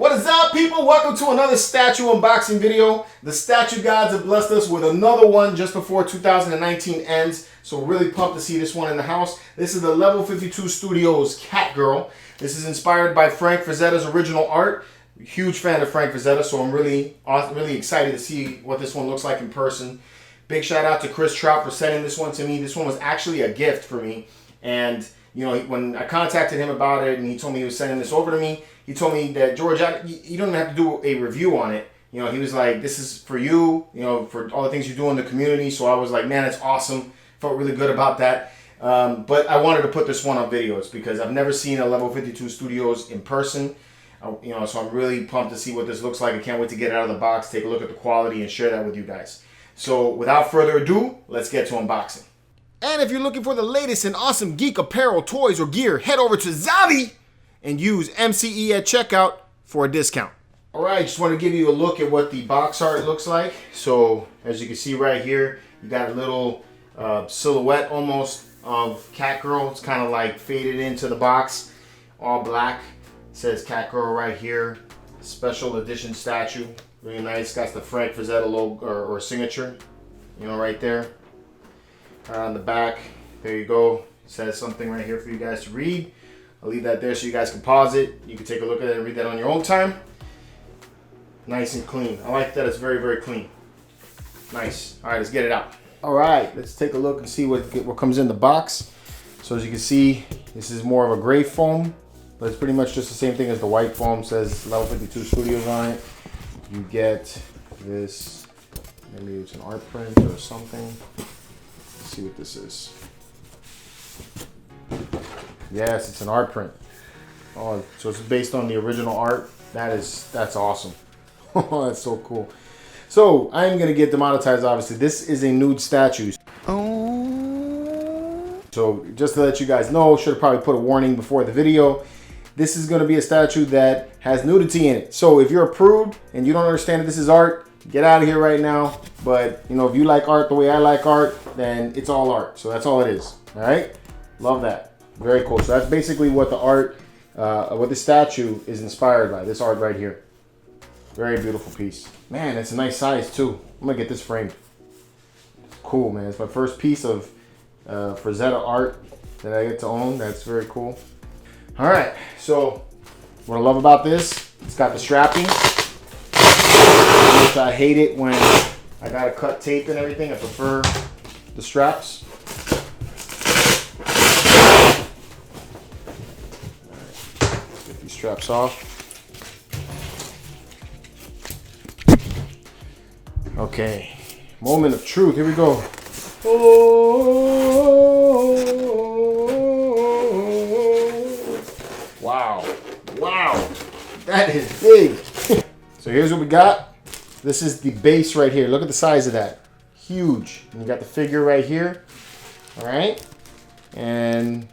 What is up, people? Welcome to another statue unboxing video. The statue gods have blessed us with another one just before 2019 ends, so really pumped to see this one in the house. This is the Level52 Studios Catgirl. This is inspired by Frank Frazetta's original art. Huge fan of Frank Frazetta, so I'm really excited to see what this one looks like in person. Big shout out to Chris Trout for sending this one to me. This one was actually a gift for me, and you know, when I contacted him about it and he told me he was sending this over to me, he told me that, George, you don't even have to do a review on it. You know, he was like, this is for you, you know, for all the things you do in the community. So I was like, man, it's awesome. Felt really good about that. But I wanted to put this one on videos because I've never seen a Level52 Studios in person. You know, so I'm really pumped to see what this looks like. I can't wait to get it out of the box, take a look at the quality, and share that with you guys. So without further ado, let's get to unboxing. And if you're looking for the latest in awesome geek apparel, toys, or gear, head over to Zavi and use MCE at checkout for a discount. All right, just want to give you a look at what the box art looks like. So as you can see right here, you got a little silhouette almost of Catgirl. It's kind of like faded into the box, all black. It says Catgirl right here. Special edition statue. Really nice. Got the Frank Frazetta logo or signature, you know, right there. On the back, there you go. It says something right here for you guys to read. I'll leave that there so you guys can pause it. You can take a look at it and read that on your own time. Nice and clean. I like that it's very, very clean. Nice. All right, let's get it out. All right, let's take a look and see what comes in the box. So as you can see, this is more of a gray foam, but it's pretty much just the same thing as the white foam. It says Level52 Studios on it. You get this, maybe it's an art print or something. Let's see what this is. Yes, it's an art print. Oh, so it's based on the original art. That's awesome. Oh, that's so cool. So I am gonna get demonetized, obviously. This is a nude statue. Oh. So just to let you guys know, should have probably put a warning before the video. This is gonna be a statue that has nudity in it. So if you're a prude and you don't understand that this is art, get out of here right now. But you know, if you like art the way I like art, then it's all art. So that's all it is. All right. Love that. Very cool. So that's basically what the art, what the statue is inspired by. This art right here. Very beautiful piece. Man, it's a nice size too. I'm gonna get this framed. It's cool, man. It's my first piece of Frazetta art that I get to own. That's very cool. All right. So what I love about this, it's got the strapping, which I hate it when I gotta cut tape and everything. I prefer the straps. Straps off. Okay, moment of truth. Here we go. Oh, wow, wow, that is big. So here's what we got. This is the base right here. Look at the size of that. Huge. And you got the figure right here. All right, and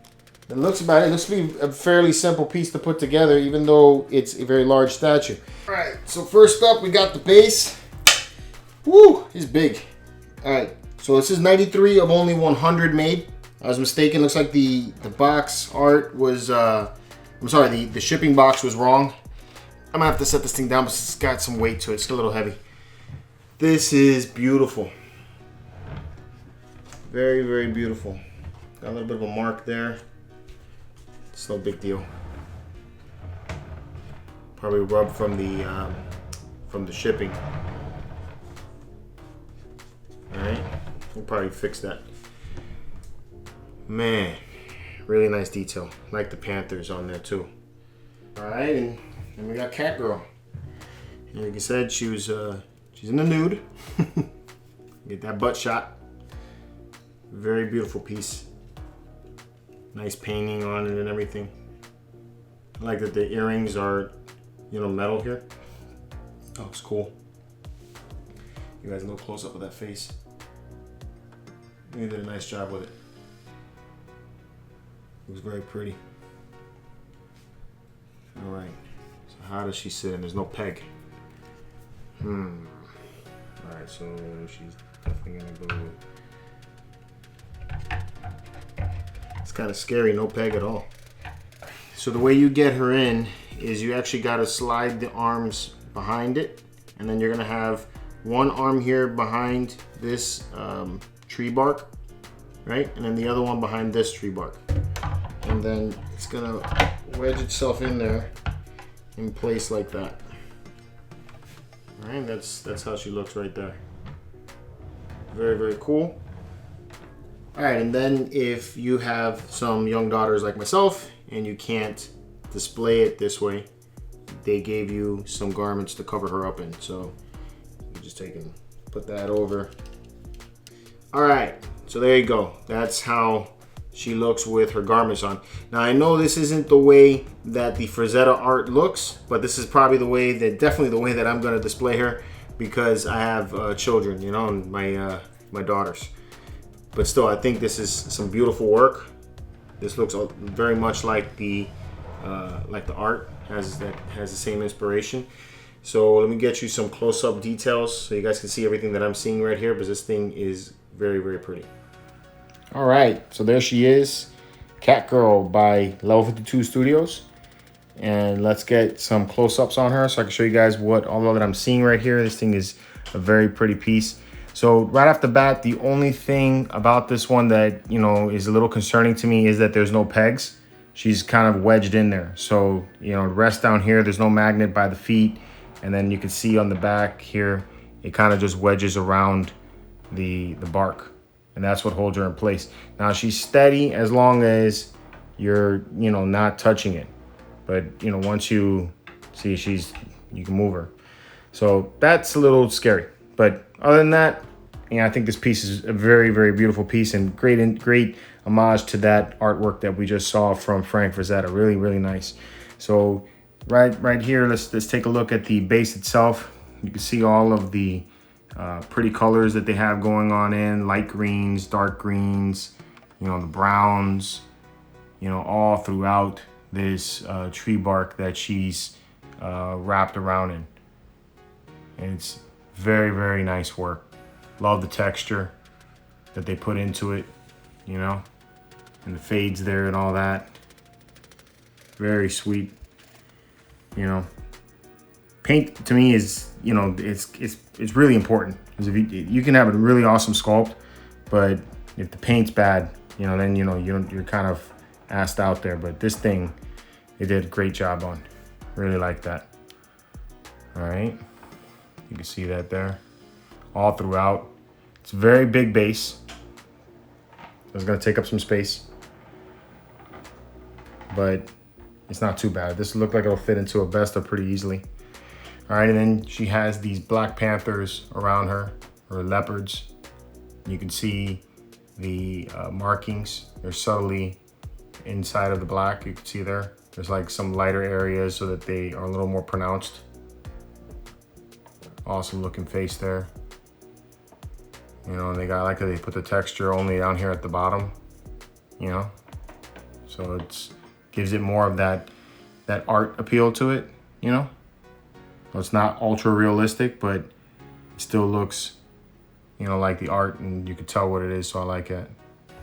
it looks about it. It looks to be a fairly simple piece to put together, even though it's a very large statue. All right, so first up, we got the base. Woo, it's big. All right, so this is 93 of only 100 made. I was mistaken. Looks like the box art was, I'm sorry, the shipping box was wrong. I'm gonna have to set this thing down, but it's got some weight to it. It's a little heavy. This is beautiful. Very, very beautiful. Got a little bit of a mark there. It's no big deal. Probably rubbed from the shipping. All right, we'll probably fix that. Man, really nice detail. Like the Panthers on there too. All right, and we got Catgirl. And like I said, she's in the nude. Get that butt shot. Very beautiful piece. Nice painting on it and everything. I like that the earrings are, you know, metal here. Oh, it's cool. You guys a little close up of that face. You did a nice job with it. Looks very pretty. All right. So how does she sit in? There's no peg. All right. So she's definitely gonna go. It's kind of scary. No peg at all. So the way you get her in is you actually got to slide the arms behind it, and then you're gonna have one arm here behind this tree bark, right? And then the other one behind this tree bark. And then it's gonna wedge itself in there in place like that. All right, that's how she looks right there. Very, very cool. All right, and then if you have some young daughters like myself and you can't display it this way, they gave you some garments to cover her up in. So you just take and put that over. All right, so there you go. That's how she looks with her garments on. Now I know this isn't the way that the Frazetta art looks, but this is probably definitely the way that I'm gonna display her, because I have children, you know, and my daughters. But still, I think this is some beautiful work. This looks very much like the art has the same inspiration. So let me get you some close-up details so you guys can see everything that I'm seeing right here, because this thing is very, very pretty. All right, so there she is, Catgirl by Level 52 Studios. And let's get some close-ups on her so I can show you guys all that I'm seeing right here. This thing is a very pretty piece. So right off the bat, the only thing about this one that, you know, is a little concerning to me is that there's no pegs. She's kind of wedged in there. So, you know, rest down here, there's no magnet by the feet. And then you can see on the back here, it kind of just wedges around the bark. And that's what holds her in place. Now she's steady as long as you're, you know, not touching it. But, you know, once you see you can move her. So that's a little scary. But other than that, you know, I think this piece is a very, very beautiful piece, and great homage to that artwork that we just saw from Frank Frazetta. Really, really nice. So right here, let's take a look at the base itself. You can see all of the pretty colors that they have going on in light greens, dark greens, you know, the browns, you know, all throughout this tree bark that she's wrapped around in. And it's very, very nice work. Love the texture that they put into it, you know, and the fades there and all that. Very sweet, you know. Paint to me is, you know, it's really important, because if you can have a really awesome sculpt, but if the paint's bad, you know, then you know you're kind of assed out there. But this thing, they did a great job on. Really like that. All right, you can see that there, all throughout. It's a very big base. It's gonna take up some space, but it's not too bad. This looks like it'll fit into a vesta pretty easily. All right, and then she has these black panthers around her, or leopards. You can see the markings. They're subtly inside of the black. You can see there. There's like some lighter areas so that they are a little more pronounced. Awesome looking face there. You know, and they put the texture only down here at the bottom, you know? So it gives it more of that art appeal to it, you know? So it's not ultra realistic, but it still looks, you know, like the art, and you can tell what it is, so I like it.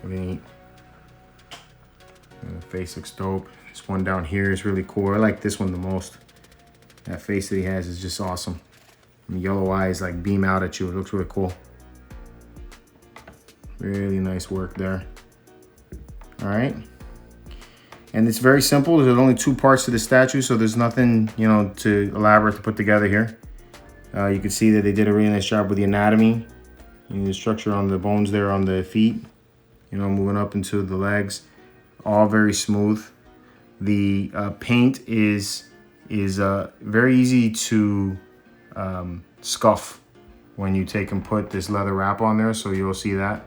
Really neat. And the face looks dope. This one down here is really cool. I like this one the most. That face that he has is just awesome. And the yellow eyes like beam out at you. It looks really cool. Really nice work there. All right. And it's very simple. There's only 2 parts to the statue, so there's nothing, you know, too elaborate to put together here. You can see that they did a really nice job with the anatomy and the structure on the bones there on the feet, you know, moving up into the legs. All very smooth. The paint is very easy to scuff when you take and put this leather wrap on there, so you'll see that.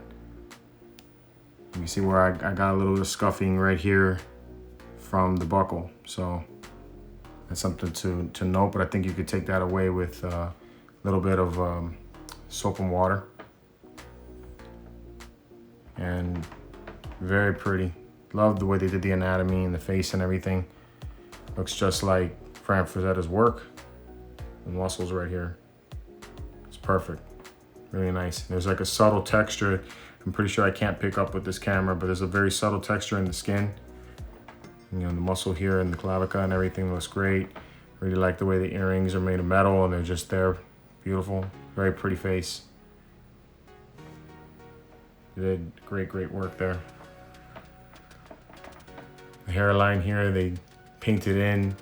You can see where I got a little bit of scuffing right here from the buckle, so that's something to note. But I think you could take that away with a little bit of soap and water. And very pretty. Love the way they did the anatomy and the face and everything. Looks just like Frank Frazetta's work. The muscles right here. It's perfect. Really nice. There's like a subtle texture. I'm pretty sure I can't pick up with this camera, but there's a very subtle texture in the skin. You know, the muscle here and the clavicle and everything looks great. Really like the way the earrings are made of metal and they're just there. Beautiful. Very pretty face. You did great work there. The hairline here, they painted in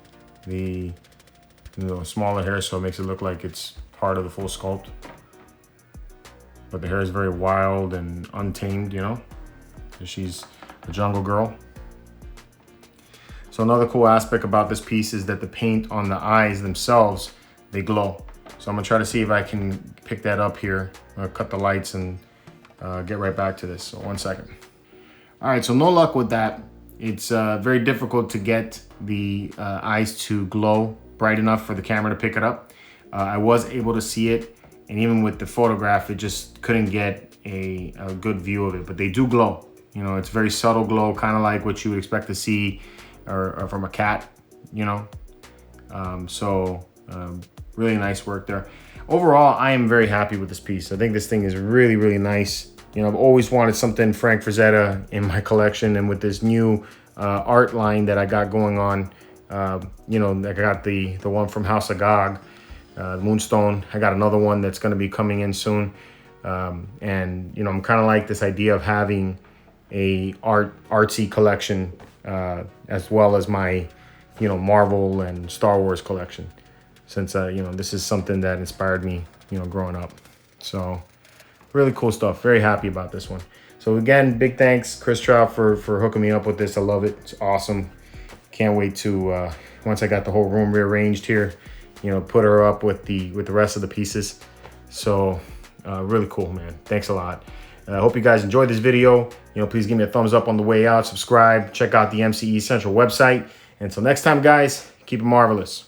the smaller hair, so it makes it look like it's part of the full sculpt. But the hair is very wild and untamed, you know. She's a jungle girl. So another cool aspect about this piece is that the paint on the eyes themselves, they glow. So I'm gonna try to see if I can pick that up here. I'll cut the lights and get right back to this. So 1 second. All right, so no luck with that. It's very difficult to get the eyes to glow bright enough for the camera to pick it up. I was able to see it, and even with the photograph, it just couldn't get a good view of it, but they do glow. You know, it's very subtle glow, kind of like what you would expect to see or from a cat, you know. Really nice work there. Overall, I am very happy with this piece. I think this thing is really nice. You know, I've always wanted something Frank Frazetta in my collection, and with this new art line that I got going on, you know, I got the one from House of Gog, Moonstone. I got another one that's going to be coming in soon. And, you know, I'm kind of like this idea of having a artsy collection as well as my, you know, Marvel and Star Wars collection, since, you know, this is something that inspired me, you know, growing up. So really cool stuff. Very happy about this one. So again, big thanks, Chris Trout, for hooking me up with this. I love it. It's awesome. Can't wait to, once I got the whole room rearranged here, you know, put her up with the rest of the pieces. So really cool, man. Thanks a lot. I hope you guys enjoyed this video. You know, please give me a thumbs up on the way out. Subscribe. Check out the MCE Central website. Until next time, guys, keep it marvelous.